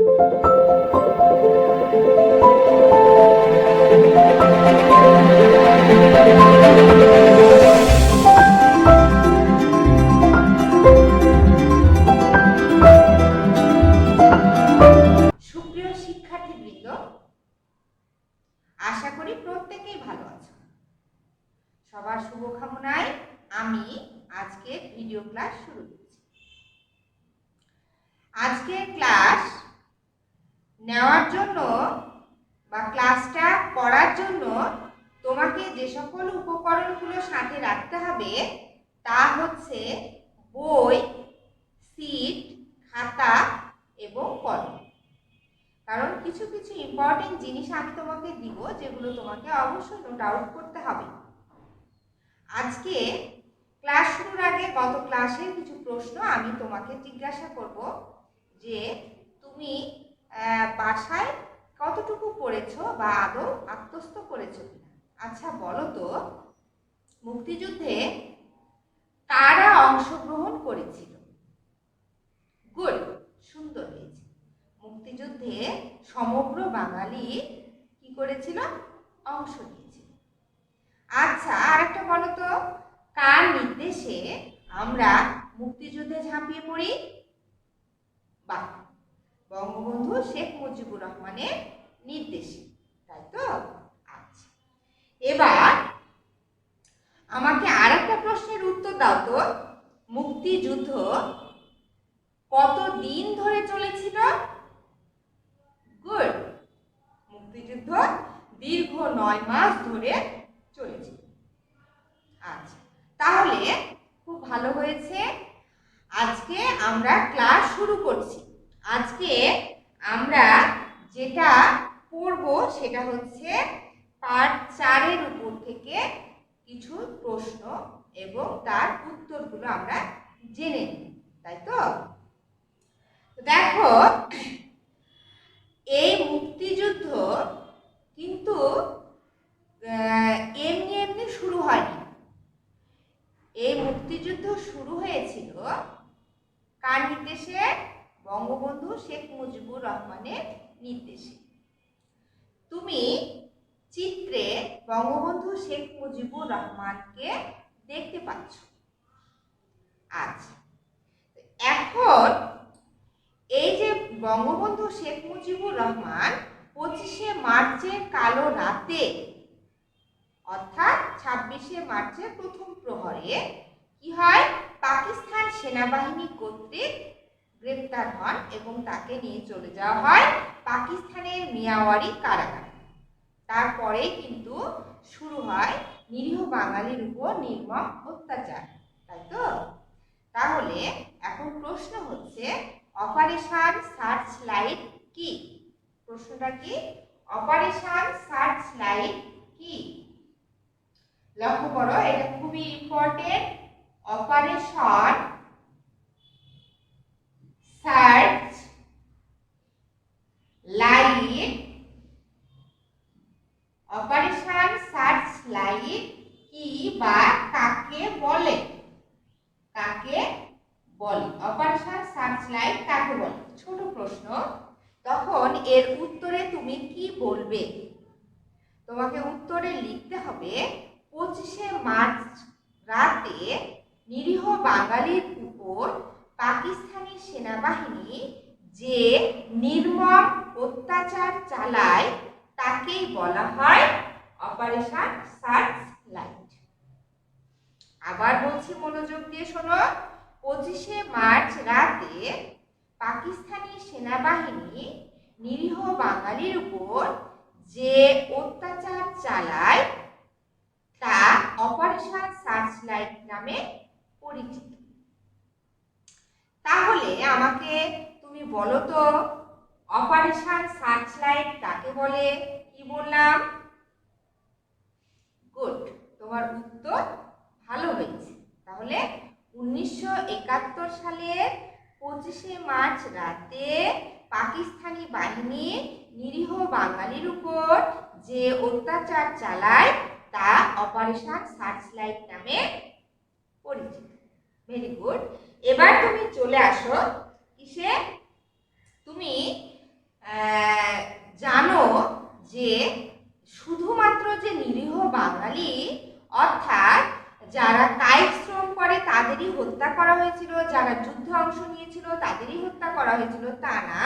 সুপ্রিয় শিক্ষার্থীবৃন্দ, আশা করি প্রত্যেকেই ভালো আছো। সবার শুভকামনায় আমি আজকে ভিডিও ক্লাস শুরু করছি। আজকে ক্লাস নেওয়ার জন্য বা ক্লাসটা করার জন্য তোমাকে যে সকল উপকরণগুলো সাথে রাখতে হবে তা হচ্ছে বই, সিট, খাতা এবং কলম। কারণ কিছু কিছু ইম্পর্টেন্ট জিনিস আমি তোমাকে দিব যেগুলো তোমাকে অবশ্যই নোট আউট করতে হবে। আজকে ক্লাস শুরুর আগে গত ক্লাসের কিছু প্রশ্ন আমি তোমাকে জিজ্ঞাসা করব যে তুমি বাসায় কতটুকু পড়েছো বা আদৌ আত্মস্থ করেছো কিনা। আচ্ছা বলো তো, মুক্তিযুদ্ধে কারা অংশগ্রহণ করেছিল? গুড, সুন্দর হয়েছে। মুক্তিযুদ্ধে সমগ্র বাঙালি কি করেছিল? অংশ নিয়েছিল। আচ্ছা আরেকটা বলো তো, কার নির্দেশে আমরা মুক্তিযুদ্ধে ঝাঁপিয়ে পড়ি? বাহ, বঙ্গবন্ধু শেখ মুজিবুর রহমানের নির্দেশে, তাই তো? আচ্ছা, এবার আমাকে আরেকটা প্রশ্নের উত্তর দাও তো, মুক্তিযুদ্ধ কত দিন ধরে চলেছিল? গুড, মুক্তিযুদ্ধ দীর্ঘ 9 মাস ধরে চলেছিল। আচ্ছা, তাহলে খুব ভালো হয়েছে। আজকে আমরা ক্লাস শুরু করছি। আজকে আমরা যেটা পড়ব সেটা হচ্ছে পার্ট 4 এর উপর থেকে কিছু প্রশ্ন এবং তার উত্তরগুলো আমরা জেনে নিই, তাই তো? দেখো, এই মুক্তিযুদ্ধ কিন্তু এমনি এমনি শুরু হয়নি। এই মুক্তিযুদ্ধ শুরু হয়েছিল কার নির্দেশে? বঙ্গবন্ধু শেখ মুজিবুর রহমানের নির্দেশে। তুমি চিত্রে বঙ্গবন্ধু শেখ মুজিবুর রহমানকে দেখতে পাচ্ছ। আচ্ছা, এখন এই যে বঙ্গবন্ধু শেখ মুজিবুর রহমান 25শে মার্চের কালো রাতে অর্থাৎ 26শে মার্চের প্রথম প্রহরে কি হয়? পাকিস্তান সেনাবাহিনী কর্তৃক গ্রেপ্তার হন এবং তাকে নিয়ে চলে যাওয়া হয় পাকিস্তানের মিয়াওয়ারি কারাগারে। তারপরে কিন্তু শুরু হয় নিরীহ বাঙালির উপর নির্মম অত্যাচার, তাই তো? তাহলে এখন প্রশ্ন হচ্ছে অপারেশন সার্চ লাইট কি? প্রশ্নটা কি? অপারেশন সার্চ লাইট কি? লক্ষ্য করো, এটা খুবই important. Operation search light, operation search light কি বা কাকে বলে? কাকে বলে? অপারেশন সার্চ লাইট কাকে বলে? ছোট প্রশ্ন, তখন এর উত্তরে তুমি কি বলবে? তোমাকে উত্তরে লিখতে হবে 25শে মার্চ রাতে নিরীহ বাঙালির উপর পাকিস্তানি সেনাবাহিনী যে নির্মম অত্যাচার চালায় তাকেই বলা হয় অপারেশন সার্চ লাইট। আবার বলছি, মনোযোগ দিয়ে শোনো। 25শে মার্চ রাতে পাকিস্তানি সেনাবাহিনী নিরীহ বাঙালির উপর যে অত্যাচার চালায় তা অপারেশন সার্চ লাইট নামে পরিচিত। তাহলে আমাকে তুমি বলো তো, অপারেশন সার্চ লাইট কাকে বলে? কি বললাম? গুড, তোমার উত্তর ভালো হয়েছে। তাহলে 1971 সালের 25শে মার্চ রাতে পাকিস্তানি বাহিনী নিরীহ বাঙালির উপর যে অত্যাচার চালায় তা অপারেশন সার্চ লাইট নামে পরিচিত। Very good. এবার তুমি চলে আসো কিসে? তুমি হয়েছিল, যারা যুদ্ধে অংশ নিয়েছিল তাদেরই হত্যা করা হয়েছিল তা না।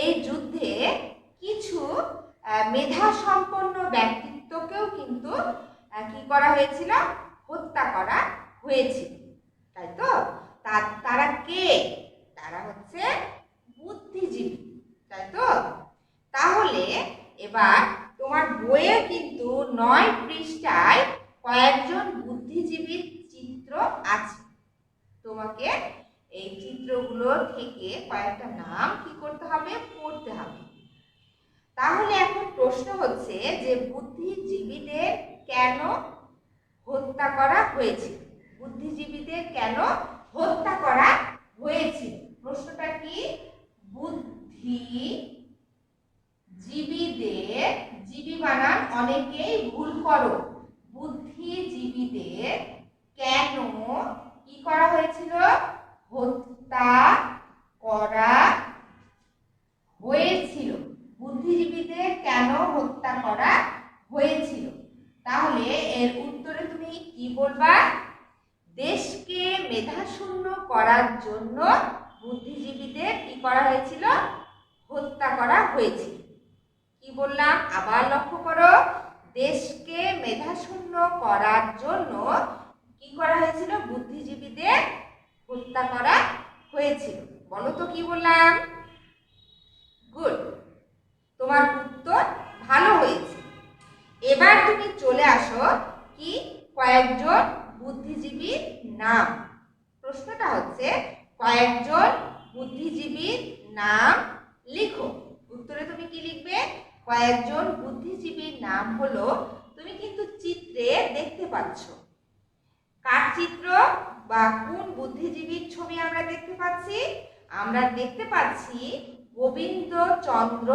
এই যুদ্ধে কিছু মেধা সম্পন্ন ব্যক্তিত্বকেও কিন্তু কি করা হয়েছিল, হত্যা করা হয়েছিল, তাই তো? তারা কে? তারা হচ্ছে বুদ্ধিজীবী, তাই তো? তাহলে এবার তোমার বইয়ে কিন্তু 9 পৃষ্ঠায় কয়েকজন বুদ্ধিজীবীর চিত্র আছে। তোমাকে এই চিত্রগুলো থেকে কয়েকটা নাম কি করতে হবে, পড়তে হবে। তাহলে এখন প্রশ্ন হচ্ছে যে বুদ্ধিজীবীদের কেন হত্যা করা হয়েছিল? বুদ্ধিজীবীদের কেন হত্যা করা হয়েছিল? প্রশ্নটা কি? বুদ্ধিজীবীদের, জীবী বানান অনেকেই ভুল করো, বুদ্ধিজীবীদের কেন কি করা হয়েছিল, হত্যা করা হয়েছিল? বুদ্ধিজীবীদের কেন হত্যা করা হয়েছিল? তাহলে এর উত্তরে তুমি কি বলবা? দেশকে মেধাশূন্য করার জন্য বুদ্ধিজীবীদের কি করা হয়েছিল, হত্যা করা হয়েছিল। কি বললাম আবার লক্ষ্য করো, দেশকে মেধাশূন্য করার জন্য কি করা হয়েছিল, বুদ্ধিজীবীদের হত্যা করা হয়েছিল। বলো তো কি বললাম? গুড, তোমার উত্তর ভালো হয়েছে। এবার তুমি চলে আসো কি কয়েকজন বুদ্ধিজীবীর নাম। প্রশ্নটা হচ্ছে কয়েকজন বুদ্ধিজীবীর নাম লিখো। উত্তরে তুমি কি লিখবে? কয়েকজন বুদ্ধিজীবীর নাম হলো, তুমি কিন্তু চিত্রে দেখতে পাচ্ছ। কার চিত্র বা কোন বুদ্ধিজীবীর ছবি আমরা দেখতে পাচ্ছি? আমরা দেখতে পাচ্ছি গোবিন্দচন্দ্র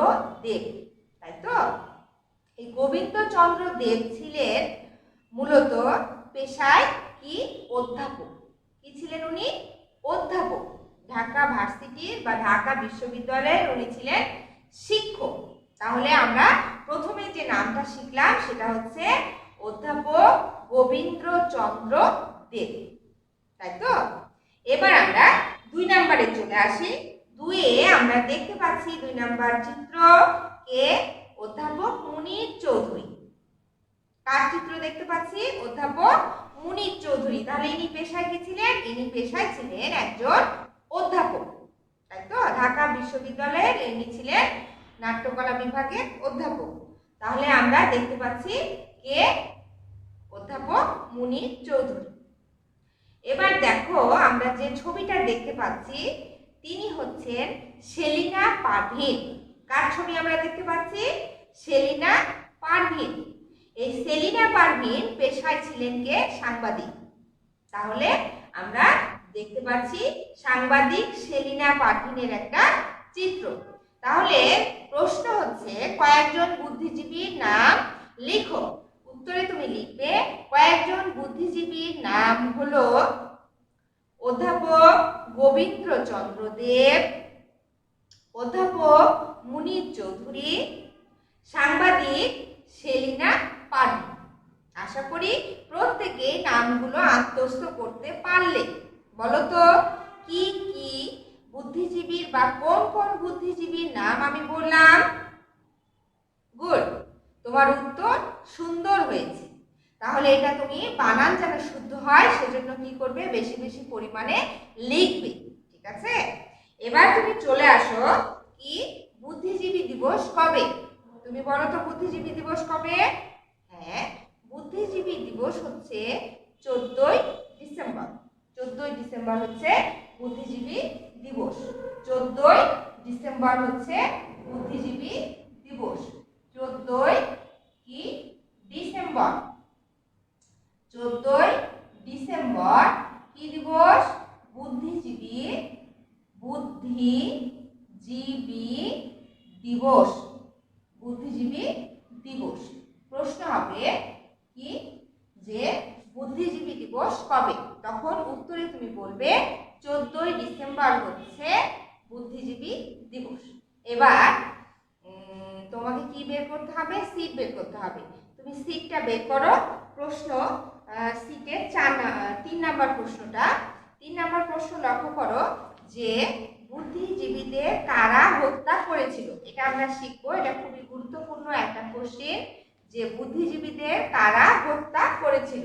দেব, তাই তো? এই গোবিন্দচন্দ্র দেব ছিলেন মূলত পেশায় কি? অধ্যাপক। কি ছিলেন উনি? অধ্যাপক। ঢাকা ভার্সিটির বা ঢাকা বিশ্ববিদ্যালয়ের উনি ছিলেন শিক্ষক। তাহলে আমরা প্রথমে যে নামটা শিখলাম সেটা হচ্ছে অধ্যাপক গোবিন্দচন্দ্র দেব, তাই তো? এবার আমরা 2 নম্বরে চলে আসি। 2-এ আমরা দেখতে পাচ্ছি 2 নম্বর চিত্র কে? অধ্যাপক মুনির চৌধুরী। কার চিত্র দেখতে পাচ্ছি? অধ্যাপক মুনির চৌধুরী। তাহলে ইনি পেশায় কি ছিলেন? ইনি পেশায় ছিলেন একজন অধ্যাপক, তাই তো? ঢাকা বিশ্ববিদ্যালয়ের ইনি ছিলেন নাট্যকলা বিভাগের অধ্যাপক। তাহলে আমরা দেখতে পাচ্ছি কে? অধ্যাপক মুনির চৌধুরী। এবার দেখো আমরা যে ছবিটা দেখতে পাচ্ছি তিনি হচ্ছেন সেলিনা পারভীন। কার ছবি আমরা দেখতে পাচ্ছি? সেলিনা পারভীন। এই সেলিনা পারভীন পেশায় ছিলেন কে? সাংবাদিক। তাহলে আমরা দেখতে পাচ্ছি সাংবাদিক সেলিনা পারভীনের একটা চিত্র। তাহলে প্রশ্ন হচ্ছে কয়েকজন বুদ্ধিজীবীর নাম লিখো। উত্তরে তুমি লিখবে কয়েকজন বুদ্ধিজীবীর নাম হলো অধ্যাপক গোবিন্দচন্দ্র দেব, অধ্যাপক মুনির চৌধুরী, সাংবাদিক সেলিনা পারভীন। আশা করি প্রত্যেকে নামগুলো আত্মস্থ করতে পারলে। বলো তো কি কি বুদ্ধিজীবীর বা কোন কোন বুদ্ধিজীবীর নাম আমি বললাম? গুড, তোমার উত্তর সুন্দর হয়েছে। তাহলে এটা তুমি বানান যেন শুদ্ধ হয় সেজন্য কি করবে? বেশি বেশি পরিমাণে লিখবে, ঠিক আছে? এবার তুমি চলে আসো কি বুদ্ধিজীবী দিবস কবে? তুমি বলো তো বুদ্ধিজীবী দিবস কবে? হ্যাঁ, বুদ্ধিজীবী দিবস হচ্ছে 14ই ডিসেম্বর। 14ই ডিসেম্বর হচ্ছে বুদ্ধিজীবী দিবস। 14ই ডিসেম্বর হচ্ছে বুদ্ধিজীবী দিবস। 14ই কি ডিসেম্বর? 14ই ডিসেম্বর কি দিবস? বুদ্ধিজীবী দিবস। বুদ্ধিজীবী দিবস। প্রশ্ন হবে কি যে বুদ্ধিজীবী দিবস কবে? তখন উত্তরে তুমি বলবে 14ই ডিসেম্বর হচ্ছে বুদ্ধিজীবী দিবস। এবার তোমাকে কি বের করতে হবে? সিট বের করতে হবে। তুমি সিটটা বের করো। প্রশ্ন সিটের 3 নাম্বার প্রশ্নটা 3 নম্বর প্রশ্ন লক্ষ্য করো যে বুদ্ধিজীবীদের কারা হত্যা করেছিল। এটা আমরা শিখবো, এটা খুবই গুরুত্বপূর্ণ একটা কোশ্চেন যে বুদ্ধিজীবীদের কারা হত্যা করেছিল।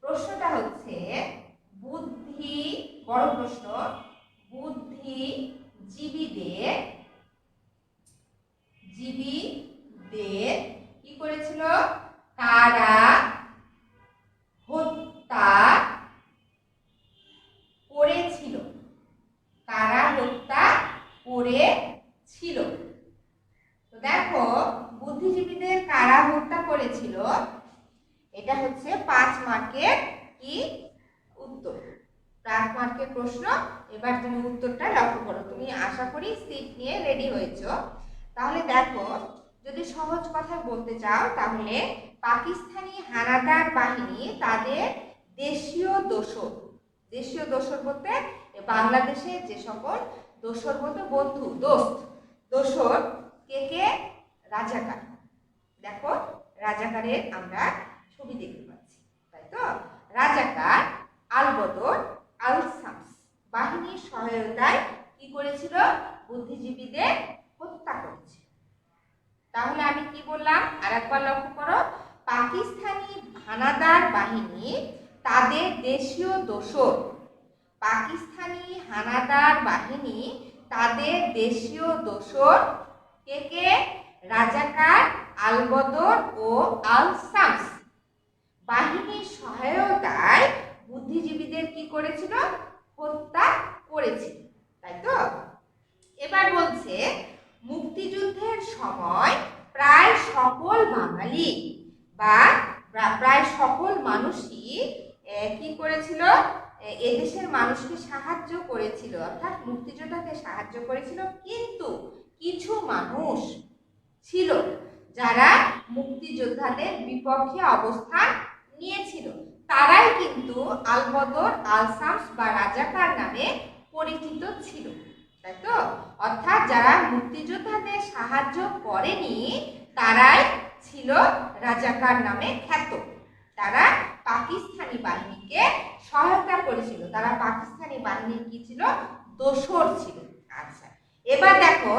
প্রশ্নটা হচ্ছে বড় প্রশ্ন, বুদ্ধিজীবীদের কি করেছিল, কারা হত্যা করেছিল, কারা হত্যা করেছিল। তো দেখো বুদ্ধিজীবীদের কারা হত্যা করেছিল, এটা হচ্ছে 5 মার্কের কি উত্তর, 5 মার্কের প্রশ্ন। এবার তুমি উত্তরটা লক্ষ্য করো। তুমি আশা করি সিট নিয়ে রেডি হয়েছো। তাহলে দেখো, যদি সহজ কথায় বলতে চাও তাহলে পাকিস্তানি হানাদার বাহিনী তাদের দেশীয় দোসর বলতে বাংলাদেশের যে সকল দোসর বলতে বন্ধু, দোসর কে রাজাকার। দেখো রাজাকারের আমরা ছবি দেখতে পাচ্ছি, তাই তো? রাজাকার আল বদর আল শামস বাহিনীর সহায়তায় কি করেছিল, বুদ্ধিজীবীদের হত্যা করেছিল। তাহলে আমি কি বললাম আরেকবার লক্ষ্য করো, পাকিস্তানি হানাদার বাহিনী তাদের দেশীয় দোসর, পাকিস্তানি হানাদার বাহিনী তাদের দেশীয় দোসর কে রাজাকার আল বদর ও আল শামস বাহিনীর সহায়তায় বুদ্ধিজীবীদের কি করেছিল, হত্যা করেছিল, তাই তো? এবার বলছে মুক্তিযুদ্ধের সময় প্রায় সকল বাঙালি বা প্রায় সকল মানুষই কি করেছিল, এদেশের মানুষকে সাহায্য করেছিল, অর্থাৎ মুক্তিযোদ্ধাকে সাহায্য করেছিল। কিন্তু কিছু মানুষ ছিল যারা মুক্তিযোদ্ধাদের বিপক্ষে অবস্থান নিয়েছিল, তারাই কিন্তু আল বদর আল শামস বা রাজাকার নামে পরিচিত ছিল, তাই তো? অর্থাৎ যারা মুক্তিযোদ্ধাদের সাহায্য করেনি তারাই ছিল রাজাকার নামে খ্যাত। তারা পাকিস্তানি বাহিনীকে সহায়তা করেছিল, তারা পাকিস্তানি বাহিনীর কি ছিল, দোসর ছিল। আচ্ছা, এবার দেখো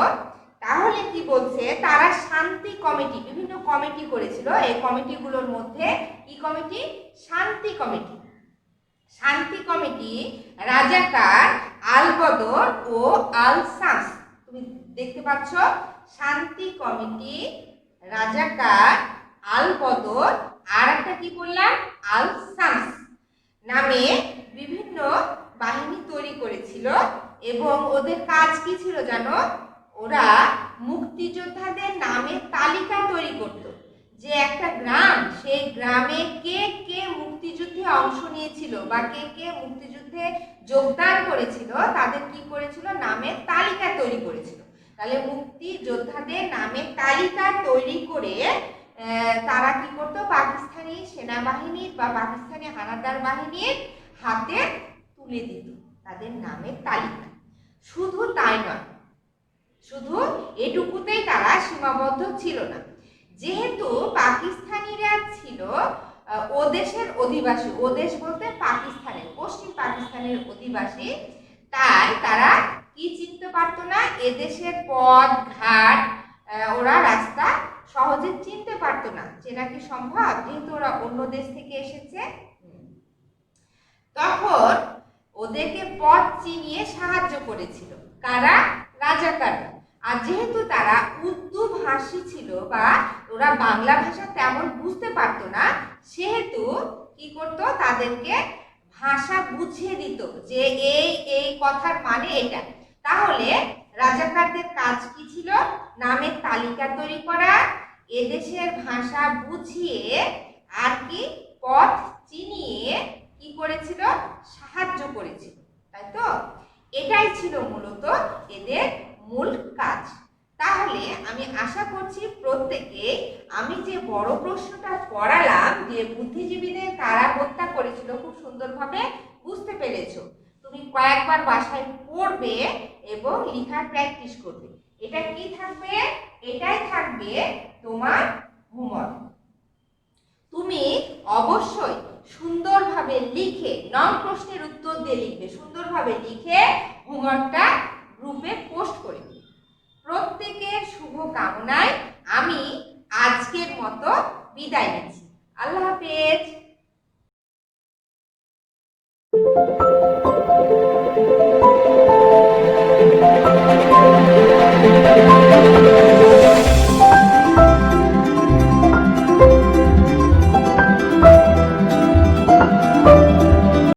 তাহলে কি বলছে, তারা শান্তি কমিটি, বিভিন্ন কমিটি করেছিল। এই কমিটিগুলোর মধ্যে কি কমিটি, শান্তি কমিটি। শান্তি কমিটি রাজাকার আল বদর ও আল শামস, তুমি দেখতে পাচ্ছ, শান্তি কমিটি রাজাকার আল বদর আর একটা কি বললাম, আল শামস নামে বিভিন্ন বাহিনী তৈরি করেছিল। এবং ওদের কাজ কি ছিল জানো, ওরা মুক্তিযোদ্ধাদের নামের তালিকা তৈরি করত। যে একটা গ্রাম, সেই গ্রামে কে কে মুক্তিযুদ্ধে অংশ নিয়েছিল বা কে কে মুক্তিযুদ্ধে যোগদান করেছিল, তাদের কি করেছিল, নামের তালিকা তৈরি করেছিল। তাহলে মুক্তিযোদ্ধাদের নামের তালিকা তৈরি করে তারা কি করত, পাকিস্তানি সেনাবাহিনীর বা পাকিস্তানি হানাদার বাহিনীর হাতে তুলে দিত তাদের নামের তালিকা। শুধু তাই নয়, শুধু এটুকুতেই তারা সীমাবদ্ধ ছিল না। যেহেতু পাকিস্তানিরা ছিল ও দেশের অধিবাসী, ও দেশ বলতে পাকিস্তানের, পশ্চিম পাকিস্তানের অধিবাসী, তাই তারা কি চিনতে পারতো না, এদেশের পথ ঘাট, ওরা রাস্তা সহজে চিনতে পারতো না। চেনা কি সম্ভব, যেহেতু ওরা অন্য দেশ থেকে এসেছে? তখন ওদেরকে পথ চিনিয়ে সাহায্য করেছিল কারা, রাজাকাররা। আর যেহেতু তারা উর্দু ভাষী ছিল বা ওরা বাংলা ভাষা তেমন বুঝতে পারতো না, সেহেতু কি করতো, তাদেরকে ভাষা বুঝিয়ে দিত যে এই এই কথার মানে এটা। তাহলে রাজাকারদের কাজ কি ছিল, নামের তালিকা তৈরি করা, এদেশের ভাষা বুঝিয়ে আর কি পথ চিনিয়ে কি করেছিল, সাহায্য করেছিল, তাই তো? এটাই ছিল মূলত এদের মূল কাজ। তাহলে আমি আশা করছি প্রত্যেকে আমি যে বড় প্রশ্নটা পড়ালাম যে বুদ্ধিজীবীদের কারা হত্যা করেছিল, খুব সুন্দরভাবে বুঝতে পেরেছো। তুমি কয়েকবার বাসায় পড়বে এবং লেখার প্র্যাকটিস করবে। এটা কি থাকবে, এটাই থাকবে তোমার হোমওয়ার্ক। তুমি অবশ্যই সুন্দরভাবে লিখে 9 প্রশ্নের উত্তর দিয়ে লিখবে, সুন্দরভাবে লিখে হোমওয়ার্কটা গ্রুপে পোস্ট করে দিবে। প্রত্যেকের শুভ কামনায় আমি আজকের মতো বিদায় নিচ্ছি। আল্লাহ হাফেজ।